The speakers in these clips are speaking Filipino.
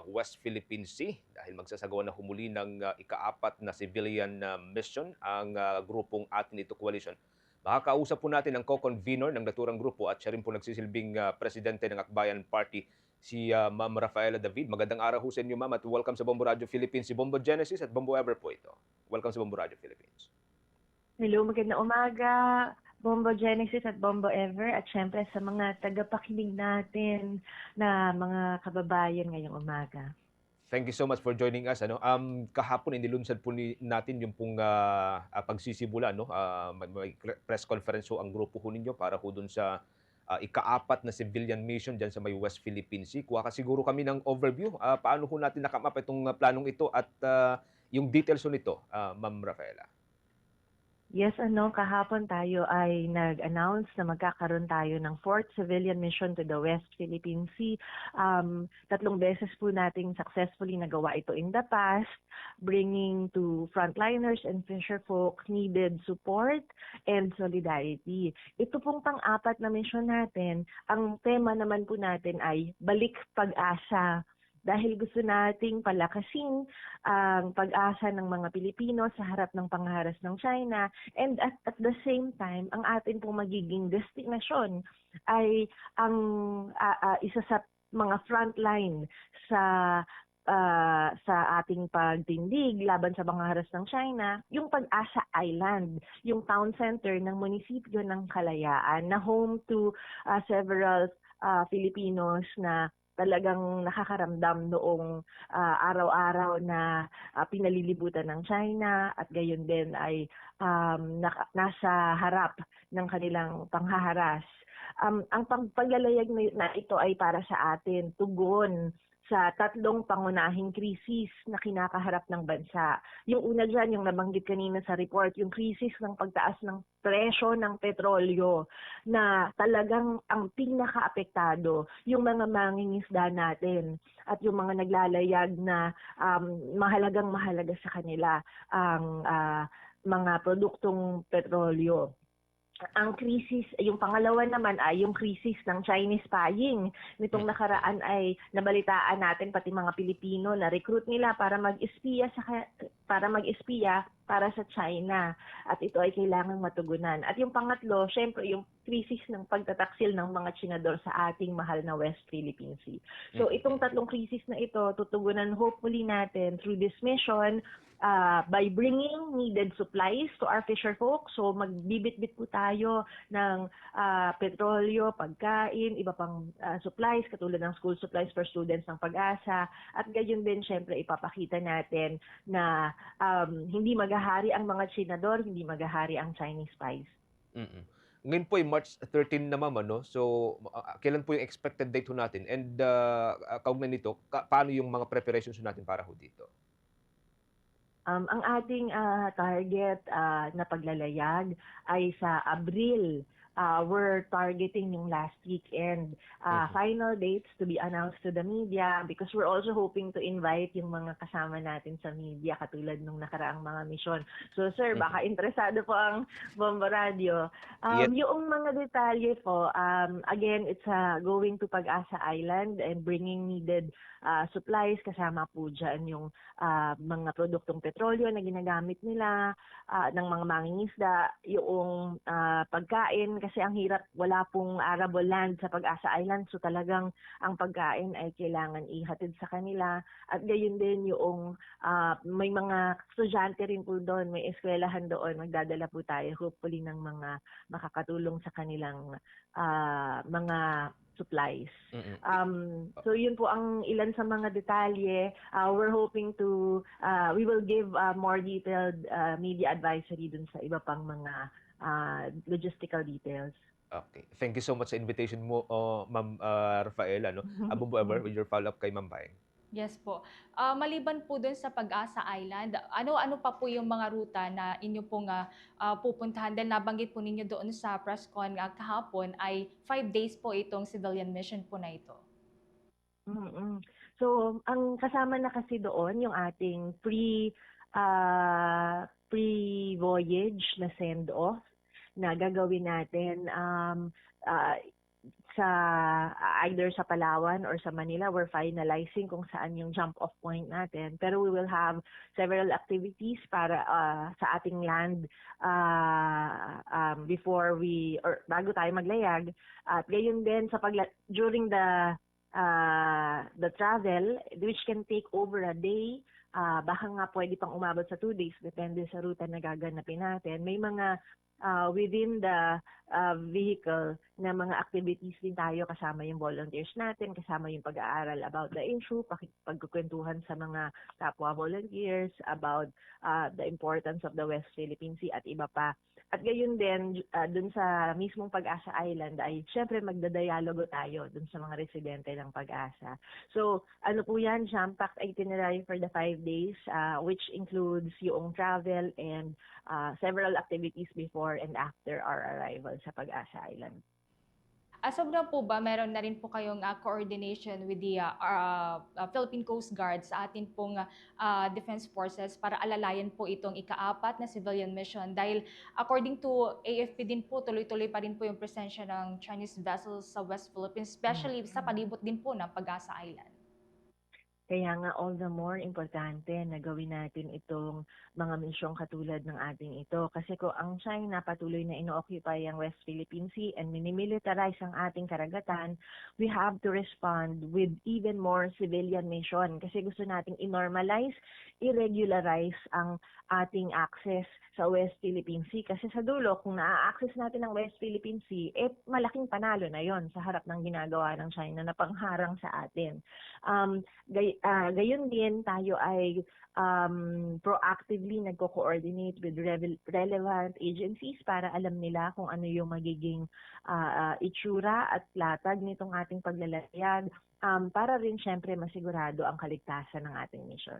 West Philippine Sea dahil magsasagawa na humuli ng ika-4 na civilian mission ang grupong Atin Ito Coalition. Makakausap po natin ang co-convener ng naturang grupo at siya rin po nagsisilbing presidente ng Akbayan Party, si Ma'am Rafaela David. Magandang araw ho sa inyo, Ma'am, at welcome sa Bombo Radio Philippines, si Bombo Genesis at Bombo Ever po ito. Welcome sa Bombo Radio Philippines. Hello, magandang umaga, Bombo Genesis at Bombo Ever, at syempre sa mga tagapakinig natin na mga kababayan ngayong umaga. Thank you so much for joining us. Kahapon inilunsad po natin yung pong pagsisimula. No? May press conference ho ang grupo ho ninyo para ho dun sa ika-4 na civilian mission dyan sa may West Philippine Sea. Kuha ka siguro kami ng overview. Paano ho natin nakamap itong planong ito at yung details ho nito, Ma'am Rafaela? Yes, kahapon tayo ay nag-announce na magkakaroon tayo ng 4th civilian mission to the West Philippine Sea. 3 beses po nating successfully nagawa ito in the past, bringing to frontliners and fisherfolk needed support and solidarity. Ito pong pang-4 na mission natin. Ang tema naman po natin ay Balik Pag-asa. Dahil gusto nating palakasin ang pag-asa ng mga Pilipino sa harap ng pangharas ng China, and at the same time, ang atin pong magiging destinasyon ay ang isa sa mga frontline sa ating pagtindig laban sa pangharas ng China, yung Pag-asa Island, yung town center ng munisipyo ng Kalayaan na home to several Filipinos na talagang nakakaramdam noong araw-araw na pinalilibutan ng China at gayon din ay nasa harap ng kanilang panghaharas. Ang paglalayag na ito ay para sa atin, tugon sa 3 pangunahing krisis na kinakaharap ng bansa. Yung una dyan, yung nabanggit kanina sa report, yung krisis ng pagtaas ng presyo ng petrolyo na talagang ang pinaka-apektado yung mga mangingisda natin at yung mga naglalayag na mahalagang-mahalaga sa kanila ang mga produktong petrolyo. Ang krisis, yung pangalawa naman ay yung krisis ng Chinese spying. Nitong nakaraan ay nabalitaan natin pati mga Pilipino na recruit nila para mag-espiya para sa China. At ito ay kailangang matugunan. At yung pangatlo, syempre yung krisis ng pagtataksil ng mga tsinador sa ating mahal na West Philippine Sea. So itong 3 krisis na ito, tutugunan hopefully natin through this mission by bringing needed supplies to our fisherfolk. So magbibit-bit po tayo ng petrolyo, pagkain, iba pang supplies katulad ng school supplies for students ng Pag-asa. At gayon din syempre ipapakita natin na hindi maghahari ang mga tsinador, hindi maghahari ang Chinese spies. Ngayon po ay March 13 na, Ma'am, ano? So kailan po yung expected date ho natin? And kaugnay nito, paano yung mga preparations natin para ho dito? Ang ating target na paglalayag ay sa Abril. We're targeting yung last weekend. Final dates to be announced to the media because we're also hoping to invite yung mga kasama natin sa media katulad nung nakaraang mga misyon. So sir, baka interesado po ang Bombo Radio. Yung mga detalye po, again, it's going to Pag-asa Island and bringing needed supplies. Kasama po dyan yung mga produktong petrolyo na ginagamit nila, ng mga mangingisda, yung pagkain, kasi ang hirap, wala pong arable land sa Pag-asa Island, so talagang ang pagkain ay kailangan ihatid sa kanila. At gayon din yung may mga estudyante rin po doon, may eskwelahan doon, magdadala po tayo hopefully ng mga makakatulong sa kanilang mga supplies. So yun po ang ilan sa mga detalye. We're hoping to, we will give more detailed media advisory dun sa iba pang mga logistical details. Okay. Thank you so much sa invitation mo, Ma'am Rafaela. No? Bombo Ever, with your follow-up kay Ma'am Baeng. Yes po. Maliban po dun sa Pag-asa Island, ano-ano pa po yung mga ruta na inyo pong pupuntahan? Dahil nabanggit po ninyo doon sa press con kahapon ay 5 days po itong civilian mission po na ito. So, ang kasama na kasi doon yung ating pre-voyage na send-off na gagawin natin sa either sa Palawan or sa Manila. We're finalizing kung saan yung jump-off point natin. Pero we will have several activities para sa ating land bago tayo maglayag. At gayon din during the travel, which can take over a day, baka nga pwede pang umabot sa 2 days, depende sa ruta na gaganapin natin. May mga within the vehicle na mga activities din tayo, kasama yung volunteers natin, kasama yung pag-aaral about the issue, pagkukwentuhan sa mga kapwa volunteers about the importance of the West Philippine Sea at iba pa. At gayon din, dun sa mismong Pag-asa Island ay syempre magdadialogo tayo dun sa mga residente ng Pag-asa. So ano po yan, jam-packed itinerary for the 5 days, which includes yung travel and several activities before and after our arrival sa Pag-asa Island. As of now po ba, meron na rin po kayong coordination with the Philippine Coast Guard sa atin pong defense forces para alalayan po itong ika-4 na civilian mission? Dahil according to AFP din po, tuloy-tuloy pa rin po yung presensya ng Chinese vessels sa West Philippines, especially sa palibot din po ng Pag-asa Island. Kaya nga all the more importante na gawin natin itong mga misyong katulad ng ating ito. Kasi kung ang China patuloy na ino-occupy ang West Philippine Sea and minimilitarize ang ating karagatan, we have to respond with even more civilian mission. Kasi gusto nating i-normalize, i-regularize ang ating access sa West Philippine Sea. Kasi sa dulo, kung na-access natin ang West Philippine Sea, malaking panalo na yon sa harap ng ginagawa ng China na pangharang sa atin. Gayon din, tayo ay proactively nagko-coordinate with relevant agencies para alam nila kung ano yung magiging itsura at latag nitong ating paglalayag para rin syempre masigurado ang kaligtasan ng ating mission.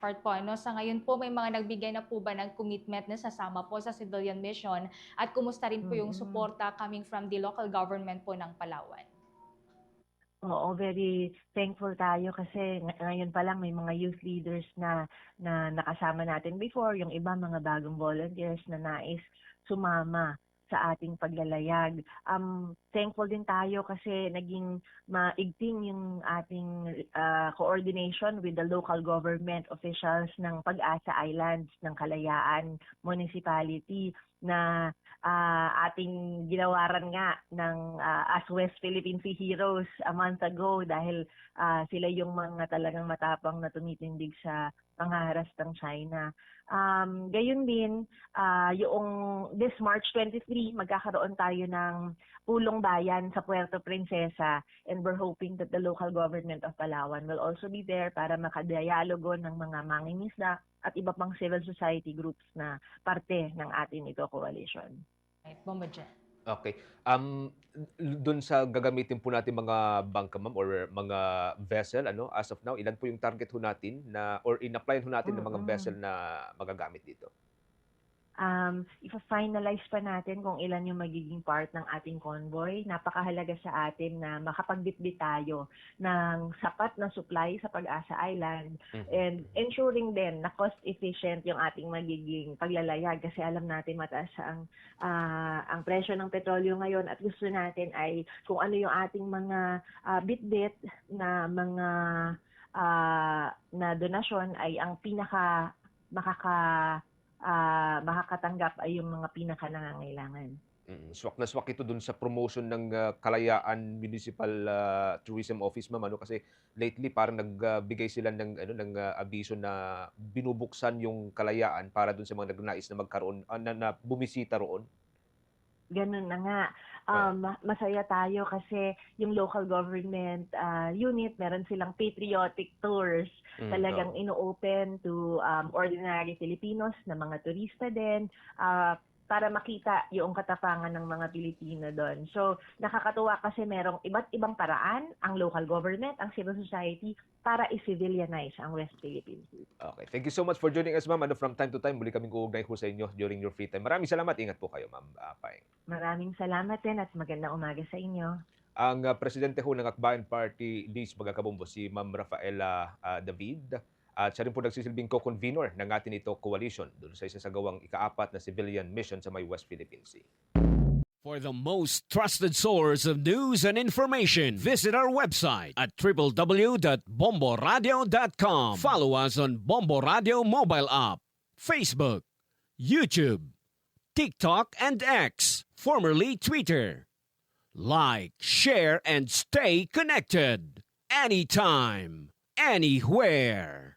Part po, ano, sa ngayon po may mga nagbigay na po ba ng commitment na sasama po sa civilian mission at kumusta rin po yung suporta coming from the local government po ng Palawan? Oo, very thankful tayo kasi ngayon pa lang may mga youth leaders na nakasama natin before, yung iba mga bagong volunteers na nais sumama sa ating paglalayag. Thankful din tayo kasi naging maigting yung ating coordination with the local government officials ng Pag-asa Islands, ng Kalayaan Municipality na ating ginawaran nga ng as West Philippine Sea Heroes a month ago dahil sila yung mga talagang matapang na tumitindig sa pangharas ng China. Gayon din, yung this March 23, magkakaroon tayo ng pulong bayan sa Puerto Princesa and we're hoping that the local government of Palawan will also be there para makadialogo ng mga mangingisda at iba pang civil society groups na parte ng atin ito coalition. Right, Bomba Jen. Okay. Doon sa gagamitin po natin mga bangka, ma'am, or mga vessel, as of now, ilan po yung target ho natin or in-apply ho natin ng mga vessel na magagamit dito? Ipa-finalize pa natin kung ilan yung magiging part ng ating convoy. Napakahalaga sa atin na makapagbitbit tayo ng sapat na supply sa Pag-asa Island and ensuring din na cost efficient yung ating magiging paglalayag kasi alam natin mataas ang presyo ng petrolyo ngayon at gusto natin ay kung ano yung ating mga bitbit na mga na donasyon ay ang pinaka makakatanggap ay yung mga pinaka-nangangailangan. Swak na swak ito dun sa promotion ng Kalayaan Municipal Tourism Office, ma'am, kasi lately parang nagbigay sila ng abiso na binubuksan yung Kalayaan para dun sa mga nagnais na magkaroon na bumisita roon. Ganun na nga. Masaya tayo kasi yung local government unit, meron silang patriotic tours. Talagang ino-open to ordinary Filipinos na mga turista din para makita yung katapangan ng mga Pilipino doon. So, nakakatuwa kasi merong iba't ibang paraan ang local government, ang civil society para i-civilianize ang West Philippine Sea. Okay. Thank you so much for joining us, ma'am. From time to time, muli kaming uugnay ho sa inyo during your free time. Maraming salamat. Ingat po kayo, ma'am Paeng. Maraming salamat din at magandang umaga sa inyo. Ang presidente ho ng Akbayan Party List Magkakabombo, si Ma'am Rafaela David. At siya rin po nagsisilbing co-convenor ng atin ito coalition doon sa isasagawang ika-4 na civilian mission sa may West Philippine Sea. For the most trusted source of news and information, visit our website at www.bomboradio.com. Follow us on Bombo Radio mobile app, Facebook, YouTube, TikTok, and X, formerly Twitter. Like, share, and stay connected. Anytime, anywhere.